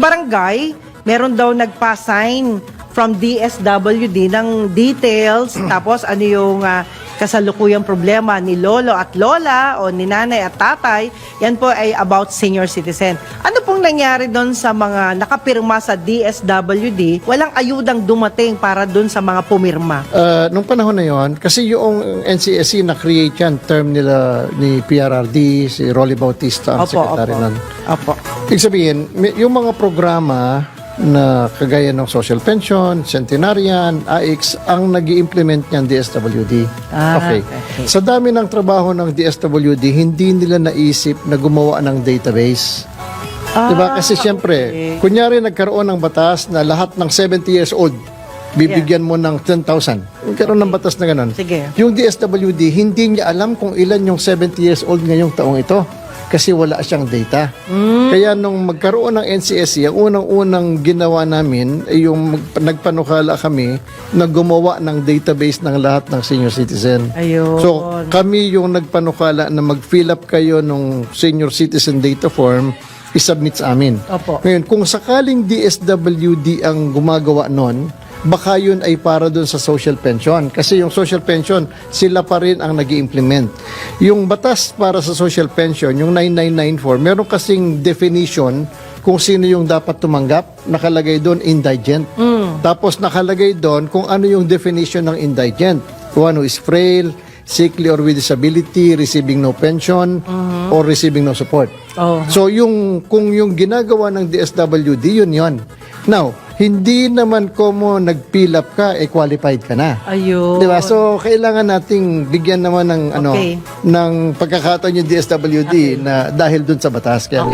Barangay, meron daw nagpa-sign from DSWD ng details, tapos ano yung kasalukuyang problema ni lolo at lola o ni nanay at tatay, yan po ay about senior citizen. Ano pong nangyari doon sa mga nakapirma sa DSWD, walang ayudang dumating para doon sa mga pumirma? Nung panahon na yon, kasi yung NCSC na-create yan, term nila ni PRRD, si Rolly Bautista, ang secretary nun. Opo. Ibig sabihin, yung mga programa na kagaya ng social pension, centenarian, AIX, ang nag-i-implement niyan DSWD. Okay. Sa dami ng trabaho ng DSWD, hindi nila naisip na gumawa ng database. Diba? Kasi siyempre, kunyari nagkaroon ng batas na lahat ng 70 years old, bibigyan mo ng 10,000. Nagkaroon ng batas na ganun. Sige. Yung DSWD, hindi niya alam kung ilan yung 70 years old ngayong taong ito. Kasi wala siyang data. Kaya nung magkaroon ng NCSC, ang unang-unang ginawa namin ay yung nagpanukala kami na gumawa ng database ng lahat ng senior citizen. Ayun. So, kami yung nagpanukala na mag-fill up kayo ng senior citizen data form, isubmit sa amin. Opo. Ngayon, kung sakaling DSWD ang gumagawa nun, baka yun ay para dun sa social pension. Kasi yung social pension, sila pa rin ang nag-i-implement. Yung batas para sa social pension, yung 9994, meron kasing definition kung sino yung dapat tumanggap. Nakalagay doon, indigent. Tapos nakalagay doon kung ano yung definition ng indigent. One who is frail, sickly or with disability, receiving no pension, or receiving no support. So kung yung ginagawa ng DSWD, yun. Now, hindi naman komo nag-fill up ka, qualified ka na. Ayun. Diba? So, kailangan nating bigyan naman ng, ng pagkakataon yung DSWD na dahil dun sa batas. Kaya